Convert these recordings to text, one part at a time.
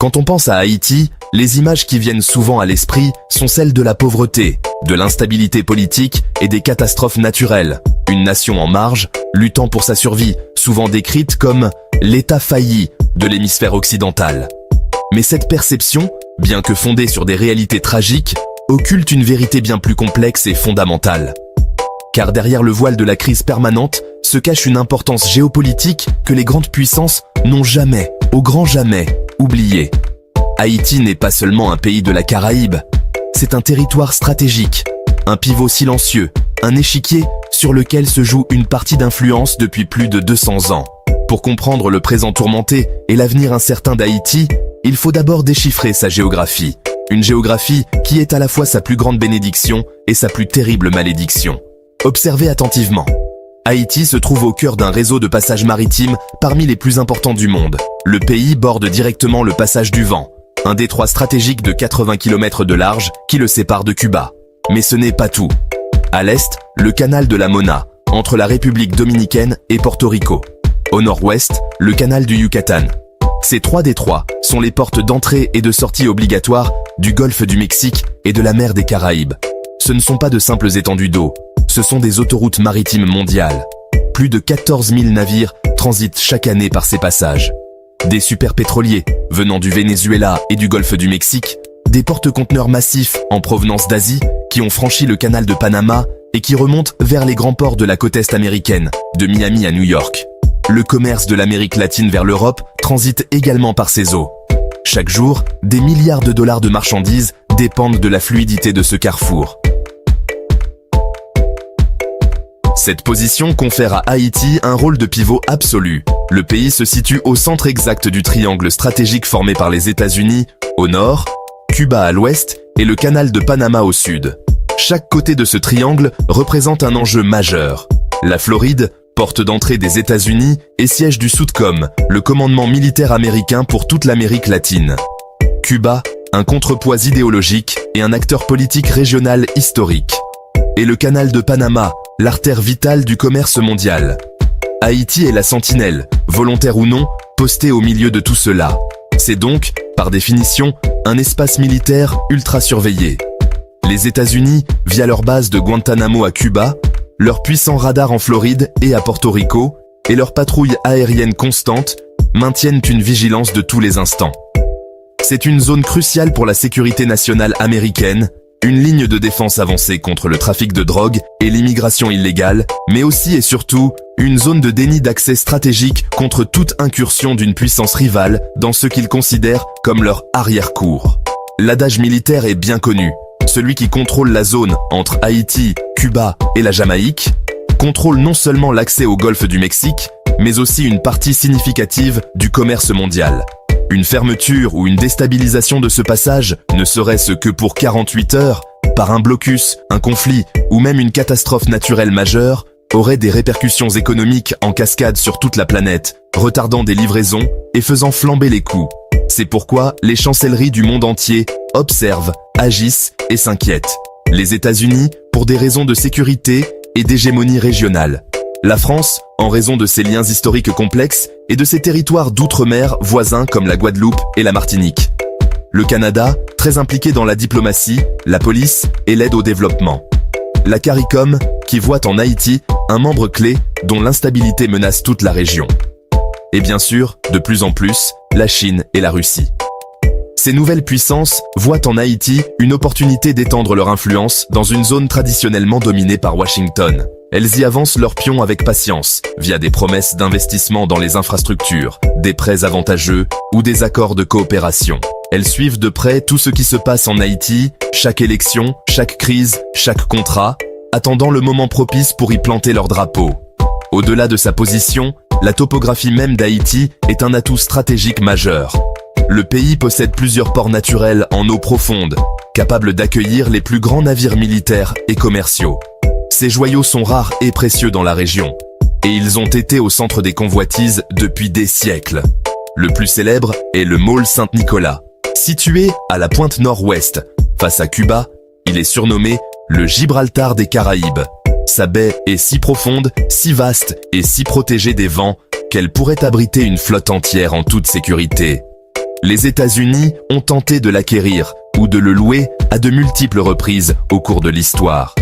Quand on pense à Haïti, les images qui viennent souvent à l'esprit sont celles de la pauvreté, de l'instabilité politique et des catastrophes naturelles. Une nation en marge, luttant pour sa survie, souvent décrite comme l'État failli de l'hémisphère occidental. Mais cette perception, bien que fondée sur des réalités tragiques, occulte une vérité bien plus complexe et fondamentale. Car derrière le voile de la crise permanente se cache une importance géopolitique que les grandes puissances n'ont jamais, au grand jamais, oubliée. Haïti n'est pas seulement un pays de la Caraïbe, c'est un territoire stratégique, un pivot silencieux, un échiquier sur lequel se joue une partie d'influence depuis plus de 200 ans. Pour comprendre le présent tourmenté et l'avenir incertain d'Haïti, il faut d'abord déchiffrer sa géographie. Une géographie qui est à la fois sa plus grande bénédiction et sa plus terrible malédiction. Observez attentivement. Haïti se trouve au cœur d'un réseau de passages maritimes parmi les plus importants du monde. Le pays borde directement le passage du Vent, un détroit stratégique de 80 km de large qui le sépare de Cuba. Mais ce n'est pas tout. À l'est, le canal de la Mona, entre la République dominicaine et Porto Rico. Au nord-ouest, le canal du Yucatan. Ces trois détroits sont les portes d'entrée et de sortie obligatoires du golfe du Mexique et de la mer des Caraïbes. Ce ne sont pas de simples étendues d'eau, ce sont des autoroutes maritimes mondiales. Plus de 14 000 navires transitent chaque année par ces passages. Des superpétroliers venant du Venezuela et du golfe du Mexique, des porte-conteneurs massifs en provenance d'Asie qui ont franchi le canal de Panama et qui remontent vers les grands ports de la côte est américaine, de Miami à New York. Le commerce de l'Amérique latine vers l'Europe transite également par ces eaux. Chaque jour, des milliards de dollars de marchandises dépendent de la fluidité de ce carrefour. Cette position confère à Haïti un rôle de pivot absolu. Le pays se situe au centre exact du triangle stratégique formé par les États-Unis, au nord, Cuba à l'ouest et le canal de Panama au sud. Chaque côté de ce triangle représente un enjeu majeur. La Floride, porte d'entrée des États-Unis et siège du SOUTCOM, le commandement militaire américain pour toute l'Amérique latine. Cuba, un contrepoids idéologique et un acteur politique régional historique. Et le canal de Panama, l'artère vitale du commerce mondial. Haïti est la sentinelle, volontaire ou non, postée au milieu de tout cela. C'est donc, par définition, un espace militaire ultra surveillé. Les États-Unis, via leur base de Guantanamo à Cuba, leurs puissants radars en Floride et à Porto Rico, et leurs patrouilles aériennes constantes, maintiennent une vigilance de tous les instants. C'est une zone cruciale pour la sécurité nationale américaine, une ligne de défense avancée contre le trafic de drogue et l'immigration illégale, mais aussi et surtout, une zone de déni d'accès stratégique contre toute incursion d'une puissance rivale dans ce qu'ils considèrent comme leur arrière-cour. L'adage militaire est bien connu. Celui qui contrôle la zone entre Haïti, Cuba et la Jamaïque, contrôle non seulement l'accès au golfe du Mexique, mais aussi une partie significative du commerce mondial. Une fermeture ou une déstabilisation de ce passage, ne serait-ce que pour 48 heures, par un blocus, un conflit ou même une catastrophe naturelle majeure, aurait des répercussions économiques en cascade sur toute la planète, retardant des livraisons et faisant flamber les coûts. C'est pourquoi les chancelleries du monde entier observent, agissent et s'inquiètent. Les États-Unis, pour des raisons de sécurité et d'hégémonie régionale. La France, en raison de ses liens historiques complexes et de ses territoires d'outre-mer voisins comme la Guadeloupe et la Martinique. Le Canada, très impliqué dans la diplomatie, la police et l'aide au développement. La CARICOM, qui voit en Haïti un membre clé dont l'instabilité menace toute la région. Et bien sûr, de plus en plus, la Chine et la Russie. Ces nouvelles puissances voient en Haïti une opportunité d'étendre leur influence dans une zone traditionnellement dominée par Washington. Elles y avancent leurs pions avec patience, via des promesses d'investissement dans les infrastructures, des prêts avantageux ou des accords de coopération. Elles suivent de près tout ce qui se passe en Haïti, chaque élection, chaque crise, chaque contrat, attendant le moment propice pour y planter leur drapeau. Au-delà de sa position, la topographie même d'Haïti est un atout stratégique majeur. Le pays possède plusieurs ports naturels en eau profonde, capables d'accueillir les plus grands navires militaires et commerciaux. Ces joyaux sont rares et précieux dans la région, et ils ont été au centre des convoitises depuis des siècles. Le plus célèbre est le Môle Saint-Nicolas. Situé à la pointe nord-ouest, face à Cuba, il est surnommé le Gibraltar des Caraïbes. Sa baie est si profonde, si vaste et si protégée des vents qu'elle pourrait abriter une flotte entière en toute sécurité. les États-Unis ont tenté de l'acquérir ou de le louer à de multiples reprises au cours de l'histoire.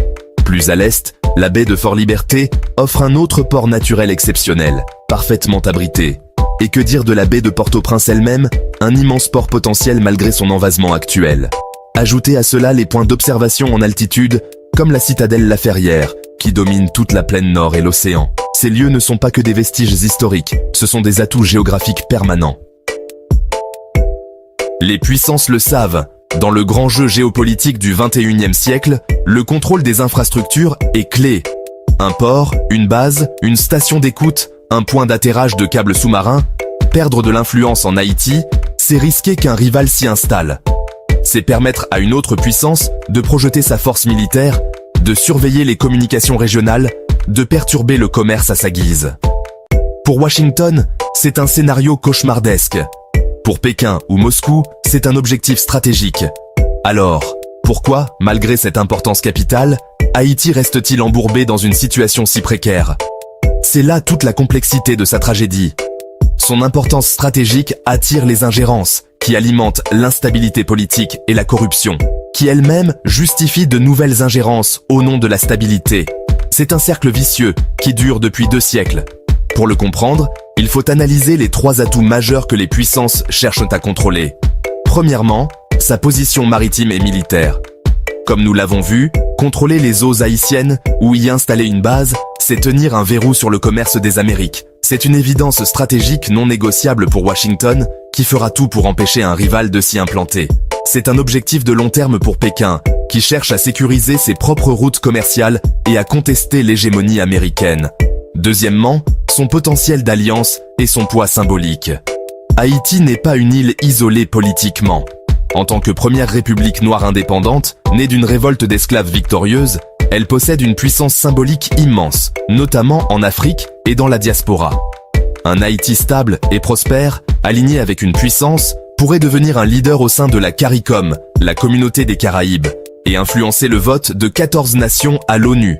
Plus à l'est, la baie de Fort-Liberté offre un autre port naturel exceptionnel, parfaitement abrité. Et que dire de la baie de Port-au-Prince elle-même, un immense port potentiel malgré son envasement actuel. Ajoutez à cela les points d'observation en altitude, comme la citadelle La Ferrière, qui domine toute la plaine nord et l'océan. Ces lieux ne sont pas que des vestiges historiques, ce sont des atouts géographiques permanents. Les puissances le savent, dans le grand jeu géopolitique du XXIe siècle, le contrôle des infrastructures est clé. Un port, une base, une station d'écoute, un point d'atterrage de câbles sous-marins, perdre de l'influence en Haïti, c'est risquer qu'un rival s'y installe. C'est permettre à une autre puissance de projeter sa force militaire, de surveiller les communications régionales, de perturber le commerce à sa guise. Pour Washington, c'est un scénario cauchemardesque. Pour Pékin ou Moscou, c'est un objectif stratégique. Alors, pourquoi, malgré cette importance capitale, Haïti reste-t-il embourbé dans une situation si précaire? C'est là toute la complexité de sa tragédie. Son importance stratégique attire les ingérences, qui alimentent l'instabilité politique et la corruption, qui elle-même justifie de nouvelles ingérences au nom de la stabilité. C'est un cercle vicieux qui dure depuis 2 siècles. Pour le comprendre, il faut analyser les 3 atouts majeurs que les puissances cherchent à contrôler. Premièrement, sa position maritime et militaire. Comme nous l'avons vu, contrôler les eaux haïtiennes ou y installer une base, c'est tenir un verrou sur le commerce des Amériques. C'est une évidence stratégique non négociable pour Washington, qui fera tout pour empêcher un rival de s'y implanter. C'est un objectif de long terme pour Pékin, qui cherche à sécuriser ses propres routes commerciales et à contester l'hégémonie américaine. Deuxièmement, son potentiel d'alliance et son poids symbolique. Haïti n'est pas une île isolée politiquement. En tant que première république noire indépendante, née d'une révolte d'esclaves victorieuse, elle possède une puissance symbolique immense, notamment en Afrique et dans la diaspora. Un Haïti stable et prospère, aligné avec une puissance, pourrait devenir un leader au sein de la CARICOM, la communauté des Caraïbes, et influencer le vote de 14 nations à l'ONU.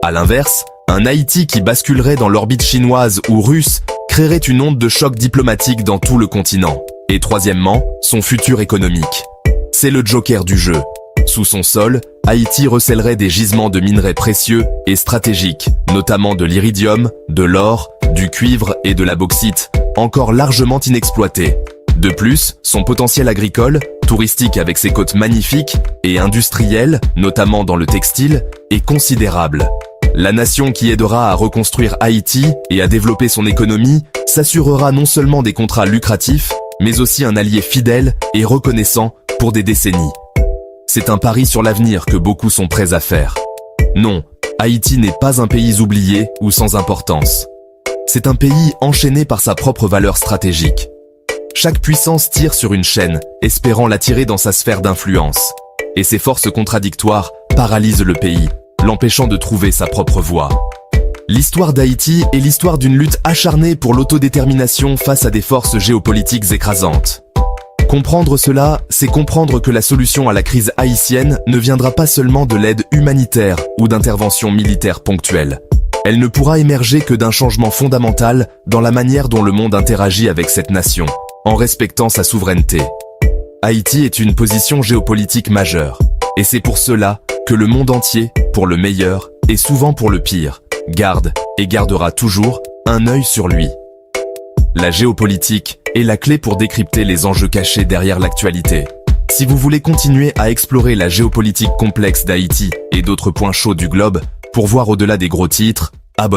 À l'inverse, un Haïti qui basculerait dans l'orbite chinoise ou russe créerait une onde de choc diplomatique dans tout le continent. Et troisièmement, son futur économique. C'est le joker du jeu. Sous son sol, Haïti recèlerait des gisements de minerais précieux et stratégiques, notamment de l'iridium, de l'or, du cuivre et de la bauxite, encore largement inexploités. De plus, son potentiel agricole, touristique avec ses côtes magnifiques, et industriel, notamment dans le textile, est considérable. La nation qui aidera à reconstruire Haïti et à développer son économie s'assurera non seulement des contrats lucratifs, mais aussi un allié fidèle et reconnaissant pour des décennies. C'est un pari sur l'avenir que beaucoup sont prêts à faire. Non, Haïti n'est pas un pays oublié ou sans importance. C'est un pays enchaîné par sa propre valeur stratégique. Chaque puissance tire sur une chaîne, espérant l'attirer dans sa sphère d'influence. Et ces forces contradictoires paralysent le pays, l'empêchant de trouver sa propre voie. L'histoire d'Haïti est l'histoire d'une lutte acharnée pour l'autodétermination face à des forces géopolitiques écrasantes. Comprendre cela, c'est comprendre que la solution à la crise haïtienne ne viendra pas seulement de l'aide humanitaire ou d'interventions militaires ponctuelles. Elle ne pourra émerger que d'un changement fondamental dans la manière dont le monde interagit avec cette nation, en respectant sa souveraineté. Haïti est une position géopolitique majeure, et c'est pour cela que le monde entier, pour le meilleur et souvent pour le pire, garde et gardera toujours un œil sur lui. La géopolitique est la clé pour décrypter les enjeux cachés derrière l'actualité. Si vous voulez continuer à explorer la géopolitique complexe d'Haïti et d'autres points chauds du globe, pour voir au-delà des gros titres, abonnez-vous.